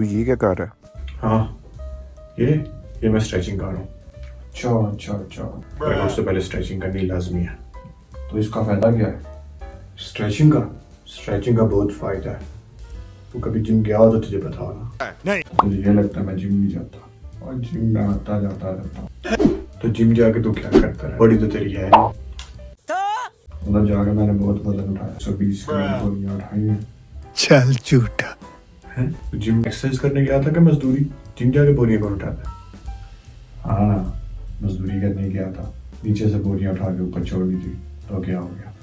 तू ये क्या कर रहा है? हाँ ये मैं स्ट्रेचिंग कर रहा हूँ। अच्छा। वर्कआउट से पहले स्ट्रेचिंग करनी लाजमी है। तो इसका फायदा क्या है? स्ट्रेचिंग का बहुत फायदा है। तू कभी जिम गया हो तो तुझे पता होगा। मुझे ये लगता है मैं जिम नहीं जाता, और जिम में आता जाता रहता। तो जिम जाके तू क्या करता है? बॉडी तो तेरी है। उधर जाके मैंने बहुत वजन उठाया, 120 किलो बोरियां उठाई हैं। चल झूठा हैं? तो जिम एक्सरसाइज करने गया था कि मजदूरी? जिम जाके बोरियां कौन उठाता है? हाँ, मजदूरी करने गया था, नीचे से बोरियां उठा के ऊपर छोड़ दी थी, तो क्या हो गया?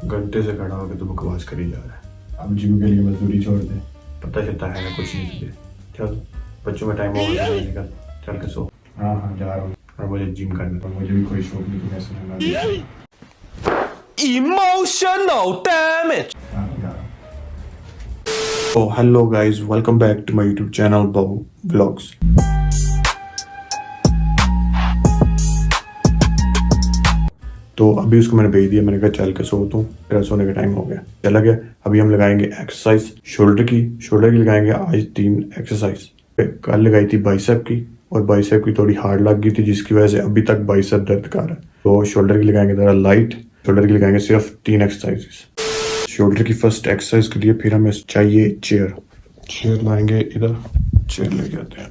घंटे से खड़ा होकर तू बकवास करी जा रहा है। अब जिम के लिए मजदूरी छोड़ दे। पता चलता है ना कुछ नहीं तुझे। चल बच्चों में टाइम हो गया, निकल चल के सो। हाँ जा रहा हूँ, और मुझे जिम करना और मुझे भी कोई शौक नहीं कि कैसे रहना। Emotional damage. हाँ जा रहा हूँ। Oh hello guys, welcome back to my YouTube channel Bow Vlogs. तो अभी उसको मैंने भेज दिया, मैंने कहा चल के सो तू, तेरा सोने का टाइम हो गया। चला गया। अभी हम लगाएंगे एक्सरसाइज शोल्डर की लगाएंगे आज 3 एक्सरसाइज। कल लगाई थी बाइसेप की, और बाइसेप की थोड़ी हार्ड लग गई थी, जिसकी वजह से अभी तक बाइसेप दर्द कर रहा है। तो शोल्डर की लगाएंगे जरा लाइट। शोल्डर की लगाएंगे सिर्फ 3 एक्सरसाइजेस। शोल्डर की फर्स्ट एक्सरसाइज के लिए फिर हमें चाहिए चेयर लाएंगे, इधर चेयर ले जाते हैं।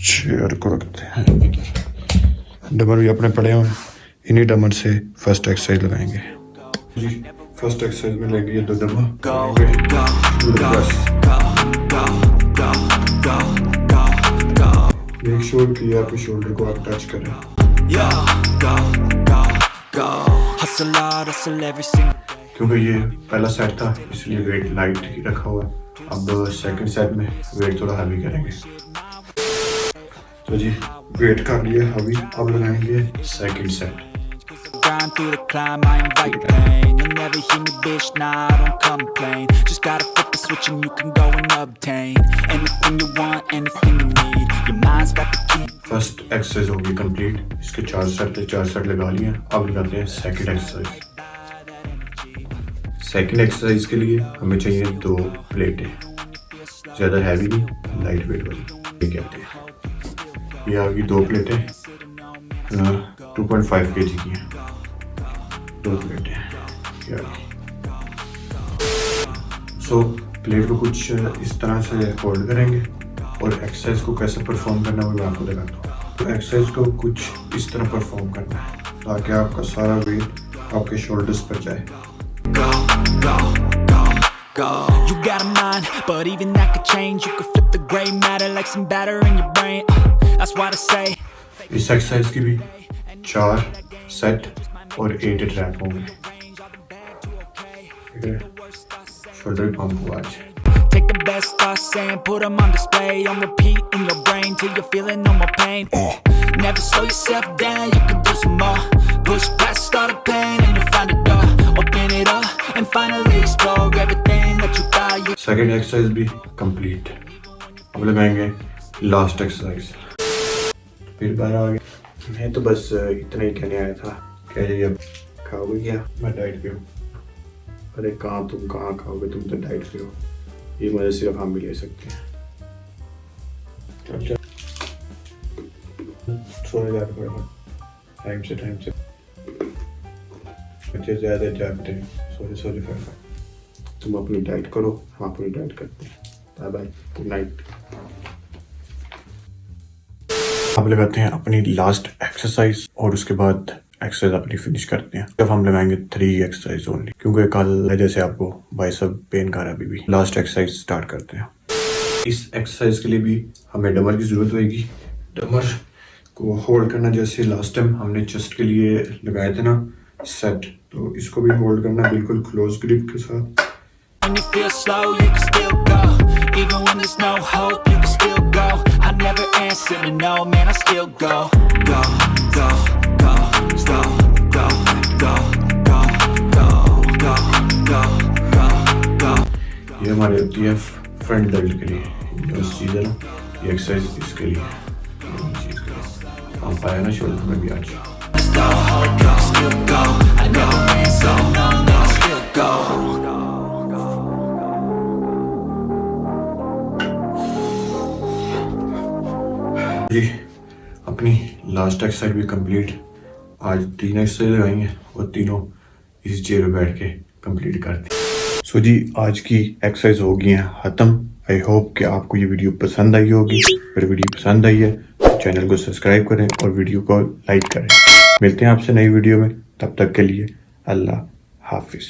चेयर को रखते हैं इधर। डमर भी अपने पड़े हुए हैं, इन्हीं डमर से फर्स्ट एक्सरसाइज लगाएंगे जी। फर्स्ट एक्सरसाइज में लेंगे ये 2 डमर। मेक श्योर कि आपके शोल्डर को आप टच करें। क्योंकि ये पहला सेट था इसलिए वेट लाइट ही रखा हुआ है। अब सेकंड सेट में वेट थोड़ा हैवी करेंगे। तो जी वेट कर लिया हैवी, अब लगाएंगे second set. Through the climb, I invite pain. You'll never hear me, bitch, nah, I don't complain. Just gotta flip the switch and you can go and obtain anything you want, anything you need. Your mind's got the key. First exercise होगी complete. इसके 4 set लगा लिए। अब लगाते हैं second exercise. Second exercise के लिए हमें चाहिए 2 प्लेटें, ज़्यादा हैवी नहीं, लाइट वेट वाली। ये कहते हैं ये आ गई 2 प्लेटें 2.5 kg की हैं। 2 प्लेटें सो प्लेट को कुछ इस तरह से होल्ड करेंगे, और एक्सरसाइज को कैसे परफॉर्म करना है वो मैं आपको दिखाता हूँ। तो एक्सरसाइज को कुछ इस तरह परफॉर्म करना है ताकि आपका सारा वेट आपके शोल्डर्स पर जाए। You got a mind, but even that could change. You could flip the gray matter like some batter in your brain. That's why I say. इस एक्सरसाइज की भी 4 सेट और 8 रैप होंगे। शोल्डर पंप को आज Take the best thoughts and put them on display, on repeat in your brain till you're feeling no more pain. Never slow yourself down, you can do some more. Push past all the pain and you'll find a door. Open it up and finally explore everything that you thought you. Second exercise भी complete. अब लगाएंगे last exercise. फिर बार आ गया। मैं तो बस इतना ही कहने आया था। क्या जी अब खाओगे क्या? मैं डाइट पे हूँ। अरे तुम कहाँ खाओगे, तुम तो डाइट पे हो। ये मजे सिर्फ हम भी ले सकते हैं। चल सोने जाकर पड़ेगा टाइम से बच्चे ज़्यादा जागते हैं। सोने फटाफट। तुम अपनी डाइट करो, हम अपनी डाइट करते हैं। Bye bye, good night. अब लगाते हैं अपनी लास्ट एक्सरसाइज, और उसके बाद एक्सरसाइज अपनी फिनिश करते हैं। अब हम लगाएंगे 3 एक्सरसाइज ओनली, क्योंकि कल जैसे आपको बाइसेप पेन कर रहा है अभी भी। लास्ट एक्सरसाइज स्टार्ट करते हैं। इस एक्सरसाइज के लिए भी हमें डमर की जरूरत होगी। डमर को होल्ड करना, जैसे लास्ट टाइम हमने चेस्ट के लिए लगाए थे ना सेट, तो इसको भी होल्ड करना बिल्कुल क्लोज ग्रिप के साथ। When you feel slow, you can still go. Even when there's no hope, you can still go. I never answer to no, man, I still go. Go, go, go, slow, go, go, go, go, go, go, go, go. ये हमारी होती है front dealt के लिए, जो चीज़ है ना, ये एक्सरसाइज इसके लिए हम पाया ना शोल्डर में भी आज। Go, go, still go. I never answer to no, man, I still go. जी अपनी लास्ट एक्सरसाइज भी कंप्लीट, आज 3 एक्सरसाइज लगाई हैं और तीनों इस चेयर पे बैठ के कंप्लीट कर दी। सो जी आज की एक्सरसाइज हो गई हैं ख़त्म। आई होप कि आपको ये वीडियो पसंद आई होगी। अगर वीडियो पसंद आई है तो चैनल को सब्सक्राइब करें और वीडियो को लाइक करें। मिलते हैं आपसे नई वीडियो में, तब तक के लिए अल्लाह हाफिज़।